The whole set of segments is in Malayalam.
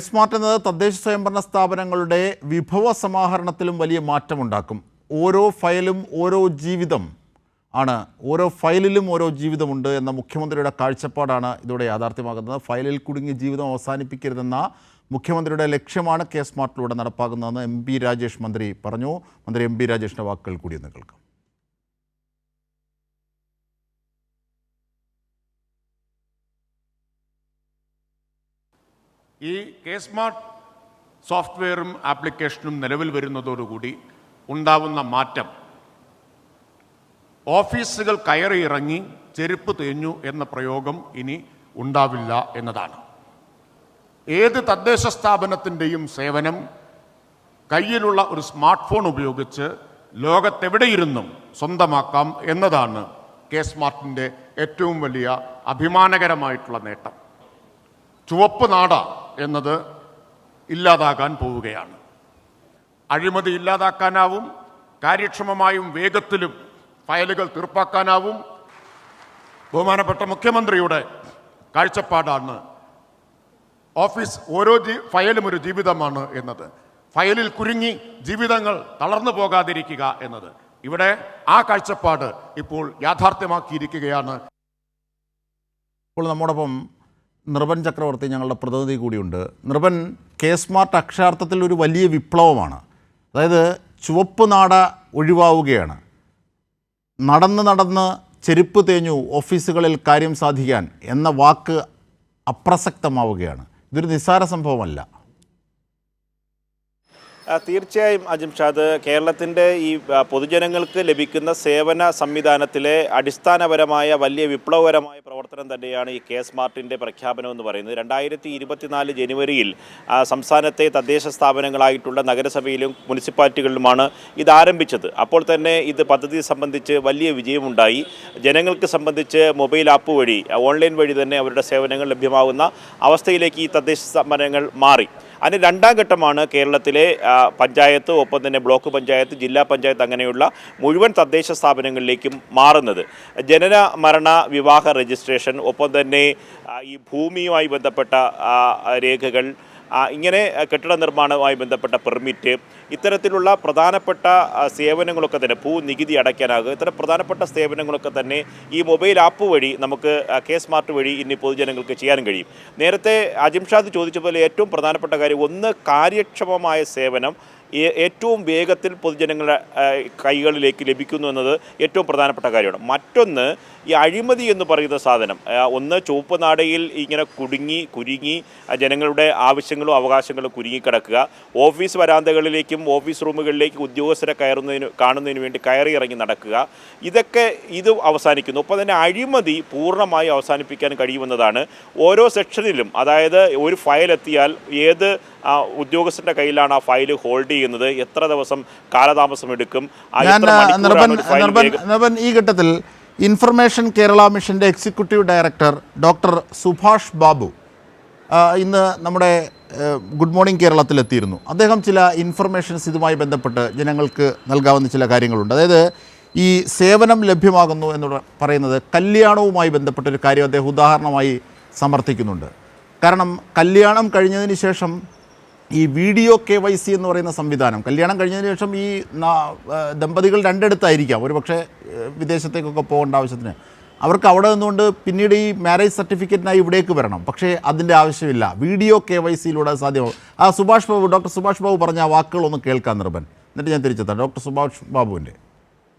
സ്മാർട്ട് എന്നത് തദ്ദേശ സ്വയംഭരണ സ്ഥാപനങ്ങളുടെ വിഭവ സമാഹരണത്തിലും വലിയ മാറ്റമുണ്ടാക്കും. ഓരോ ഫയലും ഓരോ ജീവിതം ആണ്, ഓരോ ഫയലിലും ഓരോ ജീവിതമുണ്ട് എന്ന മുഖ്യമന്ത്രിയുടെ കാഴ്ചപ്പാടാണ് ഇതോടെ യാഥാർത്ഥ്യമാകുന്നത്. ഫയലിൽ കുടുങ്ങിയ ജീവിതം അവസാനിപ്പിക്കരുതെന്ന മുഖ്യമന്ത്രിയുടെ ലക്ഷ്യമാണ് സ്മാർട്ടിലൂടെ നടപ്പാക്കുന്നതെന്ന് MP രാജേഷ് മന്ത്രി പറഞ്ഞു. മന്ത്രി MP രാജേഷിൻ്റെ വാക്കുകൾ കൂടി ഒന്ന് കേൾക്കാം. ഈ സ്മാർട്ട് സോഫ്റ്റ്വെയറും ആപ്ലിക്കേഷനും നിലവിൽ വരുന്നതോടുകൂടി ഉണ്ടാവുന്ന മാറ്റം ഓഫീസുകൾ കയറിയിറങ്ങി ചെരുപ്പ് തേഞ്ഞു എന്ന പ്രയോഗം ഇനി ഉണ്ടാവില്ല എന്നതാണ്. ഏത് തദ്ദേശ സ്ഥാപനത്തിൻ്റെയും സേവനം കയ്യിലുള്ള ഒരു സ്മാർട്ട് ഫോൺ ഉപയോഗിച്ച് ലോകത്തെവിടെയിരുന്നും സ്വന്തമാക്കാം എന്നതാണ് സ്മാർട്ടിൻ്റെ ഏറ്റവും വലിയ അഭിമാനകരമായിട്ടുള്ള നേട്ടം. ചുവപ്പ് നാട എന്നത് ഇല്ലാതാകാൻ പോവുകയാണ്. അഴിമതി ഇല്ലാതാക്കാനാവും, കാര്യക്ഷമമായും വേഗത്തിലും ഫയലുകൾ തീർപ്പാക്കാനാവും. ബഹുമാനപ്പെട്ട മുഖ്യമന്ത്രിയുടെ കാഴ്ചപ്പാടാണ് ഓഫീസ് ഓരോ ഫയലും ഒരു ജീവിതമാണ് എന്നത്. ഫയലിൽ കുരുങ്ങി ജീവിതങ്ങൾ തളർന്നു പോകാതിരിക്കുക എന്നത്. ഇവിടെ ആ കാഴ്ചപ്പാട് ഇപ്പോൾ യാഥാർത്ഥ്യമാക്കിയിരിക്കുകയാണ്. ഇപ്പോൾ നമ്മോടൊപ്പം നിർഭൻ ചക്രവർത്തി ഞങ്ങളുടെ പ്രതിനിധി കൂടിയുണ്ട്. നിർഭൻ, സ്മാർട്ട് അക്ഷരാർത്ഥത്തിൽ ഒരു വലിയ വിപ്ലവമാണ്. അതായത് ചുവപ്പ് നാട ഒഴിവാവുകയാണ്. നടന്ന് ചെരുപ്പ് തേഞ്ഞു ഓഫീസുകളിൽ കാര്യം സാധിക്കാൻ എന്ന വാക്ക് അപ്രസക്തമാവുകയാണ്. ഇതൊരു നിസ്സാര സംഭവമല്ല. തീർച്ചയായും അജിംഷാദ്, കേരളത്തിൻ്റെ ഈ പൊതുജനങ്ങൾക്ക് ലഭിക്കുന്ന സേവന സംവിധാനത്തിലെ അടിസ്ഥാനപരമായ വലിയ വിപ്ലവകരമായ പ്രവർത്തനം തന്നെയാണ് ഈ സ്മാർട്ടിൻ്റെ പ്രഖ്യാപനം എന്ന് പറയുന്നത്. 2024 ജനുവരിയിൽ സംസ്ഥാനത്തെ തദ്ദേശ സ്ഥാപനങ്ങളായിട്ടുള്ള നഗരസഭയിലും മുനിസിപ്പാലിറ്റികളിലുമാണ് ഇത് ആരംഭിച്ചത്. അപ്പോൾ തന്നെ ഇത് പദ്ധതി സംബന്ധിച്ച് വലിയ വിജയമുണ്ടായി. ജനങ്ങൾക്ക് സംബന്ധിച്ച് മൊബൈൽ ആപ്പ് വഴി, ഓൺലൈൻ വഴി തന്നെ അവരുടെ സേവനങ്ങൾ ലഭ്യമാകുന്ന അവസ്ഥയിലേക്ക് ഈ തദ്ദേശ സ്ഥാപനങ്ങൾ മാറി. അതിന് രണ്ടാം ഘട്ടമാണ് കേരളത്തിലെ പഞ്ചായത്ത്, ഒപ്പം തന്നെ ബ്ലോക്ക് പഞ്ചായത്ത്, ജില്ലാ പഞ്ചായത്ത് അങ്ങനെയുള്ള മുഴുവൻ തദ്ദേശ സ്ഥാപനങ്ങളിലേക്കും മാറുന്നത്. ജനന മരണ വിവാഹ രജിസ്ട്രേഷൻ, ഒപ്പം തന്നെ ഈ ഭൂമിയുമായി ബന്ധപ്പെട്ട രേഖകൾ, ഇങ്ങനെ കെട്ടിട നിർമ്മാണവുമായി ബന്ധപ്പെട്ട പെർമിറ്റ്, ഇത്തരത്തിലുള്ള പ്രധാനപ്പെട്ട സേവനങ്ങളൊക്കെ തന്നെ, ഭൂനികുതി അടയ്ക്കാനാകുക, ഇത്തരം പ്രധാനപ്പെട്ട സേവനങ്ങളൊക്കെ തന്നെ ഈ മൊബൈൽ ആപ്പ് വഴി നമുക്ക് സ്മാർട്ട് വഴി ഇനി പൊതുജനങ്ങൾക്ക് ചെയ്യാനും കഴിയും. നേരത്തെ അജിംഷാദ് ചോദിച്ച പോലെ ഏറ്റവും പ്രധാനപ്പെട്ട കാര്യം, ഒന്ന് കാര്യക്ഷമമായ സേവനം ഏറ്റവും വേഗത്തിൽ പൊതുജനങ്ങളുടെ കൈകളിലേക്ക് ലഭിക്കുന്നു എന്നത് ഏറ്റവും പ്രധാനപ്പെട്ട കാര്യമാണ്. മറ്റൊന്ന്, ഈ അഴിമതി എന്ന് പറയുന്ന സാധനം, ഒന്ന് ചുവപ്പ് നാടയിൽ ഇങ്ങനെ കുരുങ്ങി ജനങ്ങളുടെ ആവശ്യങ്ങളും അവകാശങ്ങളും കുരുങ്ങിക്കിടക്കുക, ഓഫീസ് വരാന്തകളിലേക്കും ഓഫീസ് റൂമുകളിലേക്കും ഉദ്യോഗസ്ഥരെ കാണുന്നതിന് വേണ്ടി കയറി ഇറങ്ങി നടക്കുക, ഇത് അവസാനിക്കുന്നു. ഒപ്പം തന്നെ അഴിമതി പൂർണ്ണമായി അവസാനിപ്പിക്കാൻ കഴിയുമെന്നതാണ്. ഓരോ സെക്ഷനിലും, അതായത് ഒരു ഫയൽ എത്തിയാൽ ഏത് ഉദ്യോഗസ്ഥൻ്റെ കയ്യിലാണ് ആ ഫയൽ ഹോൾഡ് ചെയ്യുന്നത്, എത്ര ദിവസം കാലതാമസം എടുക്കും, ഈ ഘട്ടത്തിൽ ഇൻഫർമേഷൻ കേരള മിഷൻ്റെ executive director doctor Subhash Babu ഇന്ന് നമ്മുടെ ഗുഡ് മോർണിംഗ് കേരളത്തിലെത്തിയിരുന്നു. അദ്ദേഹം ചില ഇൻഫർമേഷൻസ് ഇതുമായി ബന്ധപ്പെട്ട് ജനങ്ങൾക്ക് നൽകാവുന്ന ചില കാര്യങ്ങളുണ്ട്. അതായത് ഈ സേവനം ലഭ്യമാകുന്നു എന്ന് പറയുന്നത് കല്യാണവുമായി ബന്ധപ്പെട്ടൊരു കാര്യം അദ്ദേഹം ഉദാഹരണമായി സമർത്ഥിക്കുന്നുണ്ട്. കാരണം കല്യാണം കഴിഞ്ഞതിന് ശേഷം ഈ വീഡിയോ KYC എന്ന് പറയുന്ന സംവിധാനം, കല്യാണം കഴിഞ്ഞതിന് ശേഷം ഈ ദമ്പതികൾ രണ്ടിടത്തായിരിക്കാം, ഒരു പക്ഷേ വിദേശത്തേക്കൊക്കെ പോകേണ്ട ആവശ്യത്തിന്, അവർക്ക് അവിടെ നിന്നുകൊണ്ട് പിന്നീട് ഈ മാരേജ് സർട്ടിഫിക്കറ്റിനായി ഇവിടേക്ക് വരണം. പക്ഷേ അതിൻ്റെ ആവശ്യമില്ല, വീഡിയോ KYCയിലൂടെ സാധ്യമാവും. ഡോക്ടർ സുഭാഷ് ബാബു പറഞ്ഞ ആ വാക്കുകളൊന്ന് കേൾക്കാൻ നിർഭൻ, എന്നിട്ട് ഞാൻ തിരിച്ചെത്താം. ഡോക്ടർ സുഭാഷ് ബാബുവിൻ്റെ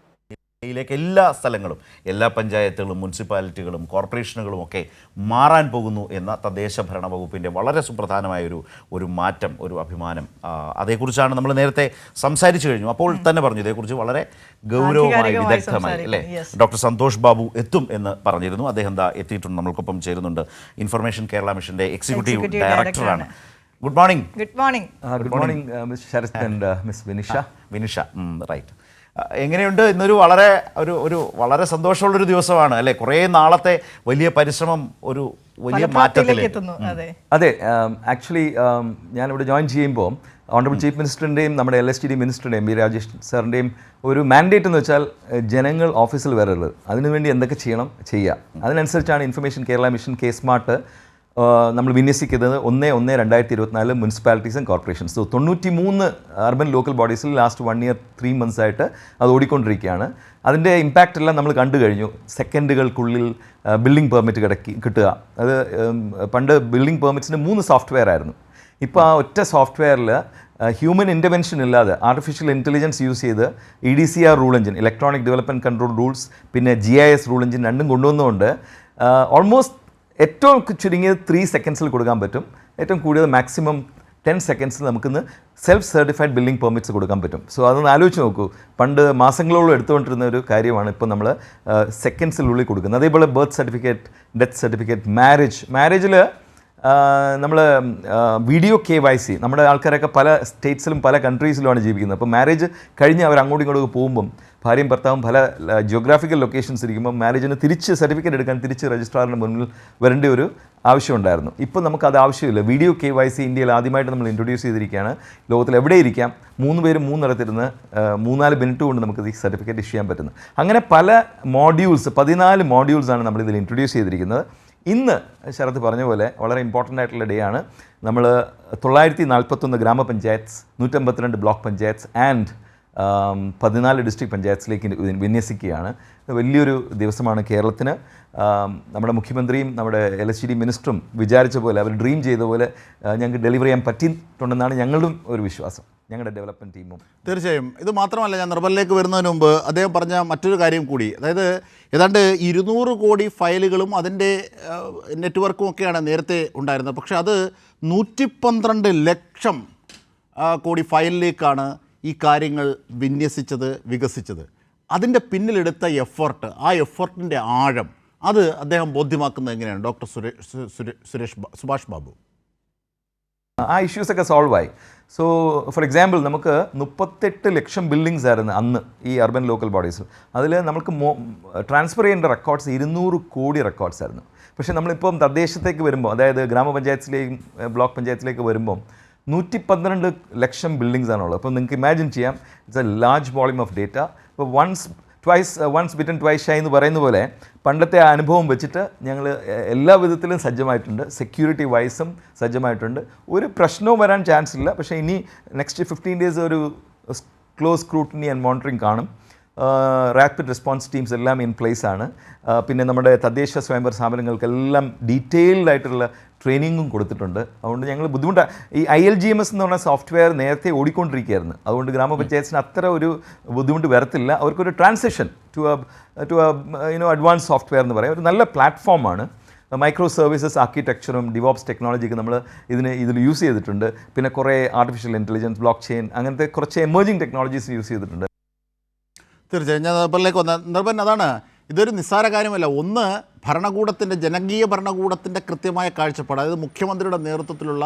യിലേക്ക് എല്ലാ സ്ഥലങ്ങളും, എല്ലാ പഞ്ചായത്തുകളും മുനിസിപ്പാലിറ്റികളും കോർപ്പറേഷനുകളും ഒക്കെ മാറാൻ പോകുന്നു എന്ന തദ്ദേശ ഭരണ വകുപ്പിൻ്റെ വളരെ സുപ്രധാനമായ ഒരു മാറ്റം, ഒരു അഭിമാനം, അതേക്കുറിച്ചാണ് നമ്മൾ നേരത്തെ സംസാരിച്ചു കഴിഞ്ഞു. അപ്പോൾ തന്നെ പറഞ്ഞു ഇതേക്കുറിച്ച് വളരെ ഗൗരവമായി, വിദഗ്ധമായി അല്ലേ ഡോക്ടർ സന്തോഷ് ബാബു എത്തും എന്ന് പറഞ്ഞിരുന്നു. അദ്ദേഹം എത്തിയിട്ടുണ്ട്, നമ്മൾക്കൊപ്പം ചേരുന്നുണ്ട്. ഇൻഫർമേഷൻ കേരള മിഷൻ്റെ എക്സിക്യൂട്ടീവ് ഡയറക്ടറാണ്. Good morning. Good morning miss Sarath and miss Vinisha. Right. എങ്ങനെയുണ്ട് ഇന്നൊരു വളരെ സന്തോഷമുള്ളൊരു ദിവസമാണ് അല്ലേ? കുറേ നാളത്തെ വലിയ പരിശ്രമം ഒരു വലിയ മാറ്റത്തിലേക്ക്. അതെ, ആക്ച്വലി ഞാനിവിടെ ജോയിൻ ചെയ്യുമ്പോൾ ഓണറബിൾ ചീഫ് മിനിസ്റ്ററിൻ്റെയും നമ്മുടെ LSTD മിനിസ്റ്ററുടെയും MP രാജേഷ് സാറിൻ്റെയും ഒരു മാൻഡേറ്റ് എന്ന് വെച്ചാൽ ജനങ്ങൾ ഓഫീസിൽ വരരുത്, അതിനുവേണ്ടി എന്തൊക്കെ ചെയ്യുക. അതിനനുസരിച്ചാണ് ഇൻഫർമേഷൻ കേരള മിഷൻ സ്മാർട്ട് നമ്മൾ വിന്യസിക്കുന്നത് 1/1/2024 municipalities and corporations. So 93 urban local ബോഡീസിൽ ലാസ്റ്റ് 1 year 3 months ആയിട്ട് അത് ഓടിക്കൊണ്ടിരിക്കുകയാണ്. അതിൻ്റെ ഇമ്പാക്റ്റ് എല്ലാം നമ്മൾ കണ്ടു കഴിഞ്ഞു. സെക്കൻഡുകൾക്കുള്ളിൽ ബിൽഡിംഗ് പെർമിറ്റ് കിട്ടുക. അത് പണ്ട് ബിൽഡിംഗ് പെർമിറ്റ്സിന് 3 സോഫ്റ്റ്വെയർ ആയിരുന്നു. ഇപ്പോൾ ആ ഒറ്റ സോഫ്റ്റ്വെയറിൽ ഹ്യൂമൻ ഇൻ്റർവെൻഷൻ ഇല്ലാതെ ആർട്ടിഫിഷ്യൽ ഇൻ്റലിജൻസ് യൂസ് ചെയ്ത് EDCR rule engine, electronic development control rules, പിന്നെ GIS റൂൾ എഞ്ചിൻ രണ്ടും കൊണ്ടുവന്നുകൊണ്ട് ഓൾമോസ്റ്റ് ഏറ്റവും ചുരുങ്ങിയത് 3 seconds കൊടുക്കാൻ പറ്റും. ഏറ്റവും കൂടിയത് മാക്സിമം 10 seconds നമുക്കിന്ന് സെൽഫ് സർട്ടിഫൈഡ് ബിൽഡിംഗ് പെർമിറ്റ്സ് കൊടുക്കാൻ പറ്റും. സോ അതൊന്ന് ആലോചിച്ച് നോക്കൂ. പണ്ട് മാസങ്ങളോളം എടുത്തുകൊണ്ടിരുന്ന ഒരു കാര്യമാണ് ഇപ്പോൾ നമ്മൾ സെക്കൻഡ്സിനുള്ളിൽ കൊടുക്കുന്നത്. അതേപോലെ ബർത്ത് സർട്ടിഫിക്കറ്റ്, ഡെത്ത് സർട്ടിഫിക്കറ്റ്, മാരേജിൽ നമ്മൾ വീഡിയോ KYC, നമ്മുടെ ആൾക്കാരൊക്കെ പല സ്റ്റേറ്റ്സിലും പല കൺട്രീസിലുമാണ് ജീവിക്കുന്നത്. അപ്പോൾ മാരേജ് കഴിഞ്ഞ് അവർ അങ്ങോട്ടും ഇങ്ങോട്ടും പോകുമ്പം ഭാര്യയും ഭർത്താവും പല ജിയോഗ്രാഫിക്കൽ ലൊക്കേഷൻസ് ഇരിക്കുമ്പോൾ മാരേജിന് തിരിച്ച് സർട്ടിഫിക്കറ്റ് എടുക്കാൻ തിരിച്ച് രജിസ്ട്രാറിന് മുന്നിൽ വരേണ്ട ഒരു ആവശ്യമുണ്ടായിരുന്നു. ഇപ്പോൾ നമുക്കത് ആവശ്യമില്ല. വീഡിയോ KYC ഇന്ത്യയിൽ ആദ്യമായിട്ട് നമ്മൾ ഇൻട്രൊഡ്യൂസ് ചെയ്തിരിക്കുകയാണ്. ലോകത്തിൽ എവിടെ ഇരിക്കാം 3 പേരും 3 നിറത്തിരുന്ന് 3-4 മിനിറ്റ് കൊണ്ട് നമുക്ക് ഈ സർട്ടിഫിക്കറ്റ് ഇഷ്യൂ ചെയ്യാൻ പറ്റുന്നു. അങ്ങനെ പല മോഡ്യൂൾസ് 14 മോഡ്യൂൾസാണ് നമ്മളിതിൽ ഇൻട്രൊഡ്യൂസ് ചെയ്തിരിക്കുന്നത്. ഇന്ന് ശരത് പറഞ്ഞ പോലെ വളരെ ഇമ്പോർട്ടൻ്റ് ആയിട്ടുള്ള ഡേ ആണ്. നമ്മൾ 941 ഗ്രാമപഞ്ചായത്ത്, 152 ബ്ലോക്ക് പഞ്ചായത്ത് ആൻഡ് 14 ഡിസ്ട്രിക്ട് പഞ്ചായത്തിലേക്ക് വിന്യസിക്കുകയാണ്. വലിയൊരു ദിവസമാണ് കേരളത്തിന്. നമ്മുടെ മുഖ്യമന്ത്രിയും നമ്മുടെ LSTD മിനിസ്റ്ററും വിചാരിച്ച പോലെ, അവർ ഡ്രീം ചെയ്ത പോലെ ഞങ്ങൾക്ക് ഡെലിവർ ചെയ്യാൻ പറ്റിയിട്ടുണ്ടെന്നാണ് ഞങ്ങളുടെ ഒരു വിശ്വാസം, ഞങ്ങളുടെ ഡെവലപ്മെൻറ്റ് ടീമും. തീർച്ചയായും. ഇത് മാത്രമല്ല, ഞാൻ നിർമ്മലിലേക്ക് വരുന്നതിന് മുമ്പ് അദ്ദേഹം പറഞ്ഞ മറ്റൊരു കാര്യം കൂടി, അതായത് ഏതാണ്ട് 200 കോടി ഫയലുകളും അതിൻ്റെ നെറ്റ്വർക്കും ഒക്കെയാണ് നേരത്തെ ഉണ്ടായിരുന്നത്. പക്ഷേ അത് 112 ലക്ഷം കോടി ഫയലിലേക്കാണ് ഈ കാര്യങ്ങൾ വിന്യസിച്ചത്, വികസിച്ചത്. അതിൻ്റെ പിന്നിലെടുത്ത എഫേർട്ട്, ആ എഫേർട്ടിൻ്റെ ആഴം, അത് അദ്ദേഹം ബോധ്യമാക്കുന്നത് എങ്ങനെയാണ് ഡോക്ടർ സുഭാഷ് ബാബു? ആ ഇഷ്യൂസൊക്കെ സോൾവ് ആയി. സോ ഫോർ എക്സാമ്പിൾ, നമുക്ക് 38 ലക്ഷം ബിൽഡിങ്സ് ആയിരുന്നു അന്ന് ഈ അർബൻ ലോക്കൽ ബോഡീസിൽ. അതിൽ നമുക്ക് ട്രാൻസ്ഫർ ചെയ്യേണ്ട റെക്കോർഡ്സ് 200 കോടി റെക്കോർഡ്സ് ആയിരുന്നു. പക്ഷേ നമ്മളിപ്പം തദ്ദേശത്തേക്ക് വരുമ്പോൾ, അതായത് ഗ്രാമപഞ്ചായത്തിലേക്കും ബ്ലോക്ക് പഞ്ചായത്തിലേക്ക് വരുമ്പം 112 ലക്ഷം ബിൽഡിങ്സ് ആണുള്ളത്. അപ്പോൾ നിങ്ങൾക്ക് ഇമാജിൻ ചെയ്യാം, it's A large volume of data. ഇപ്പോൾ വൺസ് ബിറ്റൻ ട്വൈസ് ഷൈ എന്ന് പറയുന്ന പോലെ പണ്ടത്തെ ആ അനുഭവം വെച്ചിട്ട് ഞങ്ങൾ എല്ലാ വിധത്തിലും സജ്ജമായിട്ടുണ്ട്. സെക്യൂരിറ്റി വൈസും സജ്ജമായിട്ടുണ്ട്. ഒരു പ്രശ്നവും വരാൻ ചാൻസ് ഇല്ല. പക്ഷേ ഇനി നെക്സ്റ്റ് 15 days ഒരു ക്ലോസ് സ്ക്രൂട്ടിനി ആൻഡ് മോണിറ്ററിങ് കാണും. റാപ്പിഡ് റെസ്പോൺസ് ടീംസ് എല്ലാം ഇൻ പ്ലേസ് ആണ്. പിന്നെ നമ്മുടെ തദ്ദേശ സ്വയംഭരണ സ്ഥാപനങ്ങൾക്കെല്ലാം ഡീറ്റെയിൽഡ് ആയിട്ടുള്ള ട്രെയിനിങ്ങും കൊടുത്തിട്ടുണ്ട്. അതുകൊണ്ട് ഞങ്ങൾ ബുദ്ധിമുട്ടാണ്. ഈ ILGMS എന്ന് പറഞ്ഞ സോഫ്റ്റ്വെയർ നേരത്തെ ഓടിക്കൊണ്ടിരിക്കുകയായിരുന്നു. അതുകൊണ്ട് ഗ്രാമപഞ്ചായത്തിന് അത്ര ഒരു ബുദ്ധിമുട്ട് വരത്തില്ല. അവർക്കൊരു ട്രാൻസിഷൻ ടു അഡ്വാൻസ് സോഫ്റ്റ്വെയർ എന്ന് പറയാം. ഒരു നല്ല പ്ലാറ്റ്ഫോമാണ്. മൈക്രോ സർവീസസ് ആർക്കിടെക്ചറും ഡിവോപ്സ് ടെക്നോളജിക്ക് നമ്മൾ ഇതിൽ യൂസ് ചെയ്തിട്ടുണ്ട്. പിന്നെ കുറേ ആർട്ടിഫിഷ്യൽ ഇൻ്റലിജൻസ്, ബ്ലോക്ക് ചെയിൻ, അങ്ങനത്തെ കുറച്ച് എമേർജിംഗ് ടെക്നോളജീസ് യൂസ് ചെയ്തിട്ടുണ്ട്. തീർച്ചയായും. ഞാൻ നിർബലിലേക്ക് വന്ന നിർബൻ, അതാണ് ഇതൊരു നിസ്സാര കാര്യമല്ല. ഒന്ന്, ഭരണകൂടത്തിൻ്റെ, ജനകീയ ഭരണകൂടത്തിൻ്റെ കൃത്യമായ കാഴ്ചപ്പാട്, അതായത് മുഖ്യമന്ത്രിയുടെ നേതൃത്വത്തിലുള്ള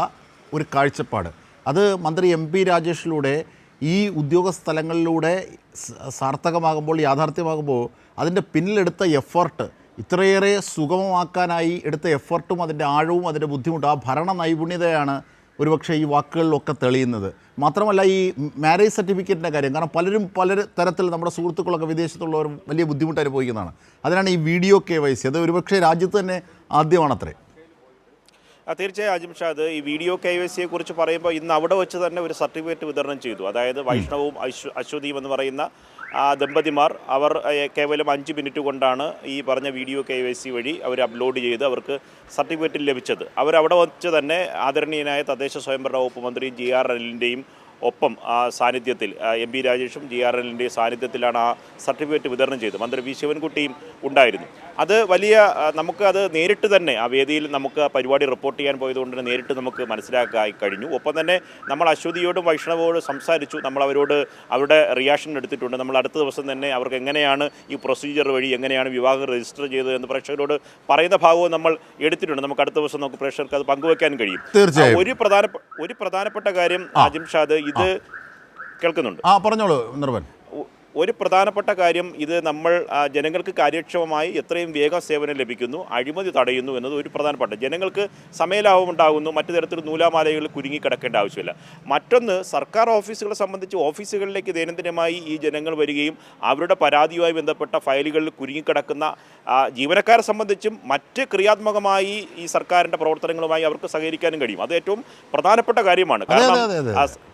ഒരു കാഴ്ചപ്പാട്, അത് മന്ത്രി MP രാജേഷിലൂടെ ഈ ഉദ്യോഗസ്ഥലങ്ങളിലൂടെ സാർത്ഥകമാകുമ്പോൾ, യാഥാർത്ഥ്യമാകുമ്പോൾ അതിൻ്റെ പിന്നിലെടുത്ത എഫേർട്ട്, ഇത്രയേറെ സുഗമമാക്കാനായി എടുത്ത എഫേർട്ടും അതിൻ്റെ ആഴവും അതിൻ്റെ ബുദ്ധിമുട്ടും, ആ ഭരണ നൈപുണ്യതയാണ് ഒരുപക്ഷെ ഈ വാക്കുകളിലൊക്കെ തെളിയുന്നത്. മാത്രമല്ല ഈ മാരേജ് സർട്ടിഫിക്കറ്റിൻ്റെ കാര്യം, കാരണം പല തരത്തിൽ നമ്മുടെ സുഹൃത്തുക്കളൊക്കെ വിദേശത്തുള്ളവർ വലിയ ബുദ്ധിമുട്ട് അനുഭവിക്കുന്നതാണ്. അതിനാണ് ഈ വീഡിയോ KYC. അത് ഒരുപക്ഷെ രാജ്യത്ത് തന്നെ ആദ്യമാണത്രേ. തീർച്ചയായും അജിംഷാദ്, ഈ വീഡിയോ KYC കുറിച്ച് പറയുമ്പോൾ ഇന്ന് അവിടെ വെച്ച് തന്നെ ഒരു സർട്ടിഫിക്കറ്റ് വിതരണം ചെയ്തു. അതായത് വൈഷ്ണവും അശ്വതിയും എന്ന് പറയുന്ന ദമ്പതിമാർ, അവർ കേവലം 5 മിനിറ്റ് കൊണ്ടാണ് ഈ പറഞ്ഞ വീഡിയോ KYC വഴി അവർ അപ്ലോഡ് ചെയ്ത് അവർക്ക് സർട്ടിഫിക്കറ്റ് ലഭിച്ചത്. അവരവിടെ വെച്ച് തന്നെ ആദരണീയനായ തദ്ദേശ സ്വയംഭരണ വകുപ്പ് മന്ത്രി GR അനിലിൻ്റെയും ഒപ്പം ആ സാന്നിധ്യത്തിൽ MP രാജേഷും GR അനിലിൻ്റെയും സാന്നിധ്യത്തിലാണ് ആ സർട്ടിഫിക്കറ്റ് വിതരണം ചെയ്തത്. മന്ത്രി V ശിവൻകുട്ടിയും ഉണ്ടായിരുന്നു. അത് വലിയ, നമുക്ക് അത് നേരിട്ട് തന്നെ ആ വേദിയിൽ നമുക്ക് പരിപാടി റിപ്പോർട്ട് ചെയ്യാൻ പോയതുകൊണ്ട് തന്നെ നേരിട്ട് നമുക്ക് മനസ്സിലാക്കാൻ കഴിഞ്ഞു. ഒപ്പം തന്നെ നമ്മൾ അശ്വതിയോടും വൈഷ്ണവോടും സംസാരിച്ചു. നമ്മൾ അവരോട് അവരുടെ റിയാക്ഷൻ എടുത്തിട്ടുണ്ട്. നമ്മൾ അടുത്ത ദിവസം തന്നെ അവർക്ക് എങ്ങനെയാണ് ഈ പ്രൊസീജിയർ വഴി എങ്ങനെയാണ് വിവാഹം രജിസ്റ്റർ ചെയ്തത് എന്ന് പ്രേക്ഷകരോട് പറയുന്ന ഭാഗവും നമ്മൾ എടുത്തിട്ടുണ്ട്. നമുക്ക് അടുത്ത ദിവസം നമുക്ക് പ്രേക്ഷകർക്ക് അത് പങ്കുവെക്കാൻ കഴിയും. ഒരു പ്രധാനപ്പെട്ട കാര്യം അജിംഷാദ്, ഇത് കേൾക്കുന്നുണ്ട്? പറഞ്ഞോളൂ നിർവൻ. ഒരു പ്രധാനപ്പെട്ട കാര്യം ഇത് നമ്മൾ ജനങ്ങൾക്ക് കാര്യക്ഷമമായി എത്രയും വേഗം സേവനം ലഭിക്കുന്നു, അഴിമതി തടയുന്നു എന്നത് ഒരു പ്രധാനപ്പെട്ട. ജനങ്ങൾക്ക് സമയലാഭം ഉണ്ടാകുന്നു, മറ്റു തരത്തിൽ നൂലാമാലകളിൽ കുരുങ്ങിക്കിടക്കേണ്ട ആവശ്യമില്ല. മറ്റൊന്ന്, സർക്കാർ ഓഫീസുകളെ സംബന്ധിച്ച് ഓഫീസുകളിലേക്ക് ദൈനംദിനമായി ഈ ജനങ്ങൾ വരികയും അവരുടെ പരാതിയുമായി ബന്ധപ്പെട്ട ഫയലുകളിൽ കുരുങ്ങിക്കിടക്കുന്ന ജീവനക്കാരെ സംബന്ധിച്ചും മറ്റ് ക്രിയാത്മകമായി ഈ സർക്കാരിൻ്റെ പ്രവർത്തനങ്ങളുമായി അവർക്ക് സഹകരിക്കാനും കഴിയും. അത് ഏറ്റവും പ്രധാനപ്പെട്ട കാര്യമാണ്. കാരണം